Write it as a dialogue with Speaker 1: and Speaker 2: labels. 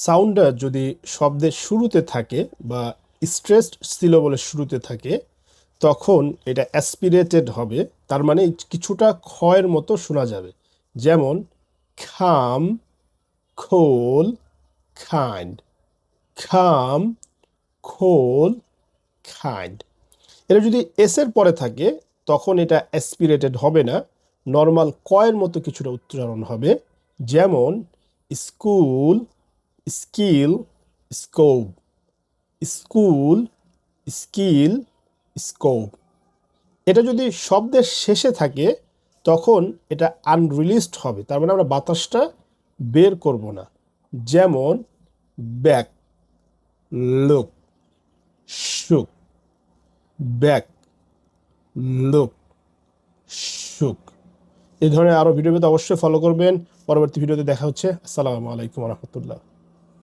Speaker 1: সাউন্ডটা যদি শব্দের শুরুতে থাকে বা স্ট্রেসড সিলেবলের শুরুতে থাকে তখন এটা অ্যাসপিরেটেড হবে, তার মানে কিছুটা ক্ষয়ের মতো শোনা যাবে। যেমন খাম, খোল, খাইন্ড, খাম, খোল, খাইন্ড। এটা যদি এস এর পরে থাকে তখন এটা অ্যাসপিরেটেড হবে না, নর্মাল কয়ের মতো কিছুটা উচ্চারণ হবে। যেমন school, skill, scope, school, skill, scope. এটা যদি শব্দের শেষে থাকে তখন এটা আনরিলিজড হবে, তার মানে আমরা বাতাসটা বের করব না। যেমন ব্যাক, লুক, শুক, ব্যাক, লুক, শুক। এই ধরনের আরও ভিডিও পেতে অবশ্যই ফলো করবেন। পরবর্তী ভিডিওতে দেখা হচ্ছে। আসসালামু আলাইকুম রহমতুল্লাহ।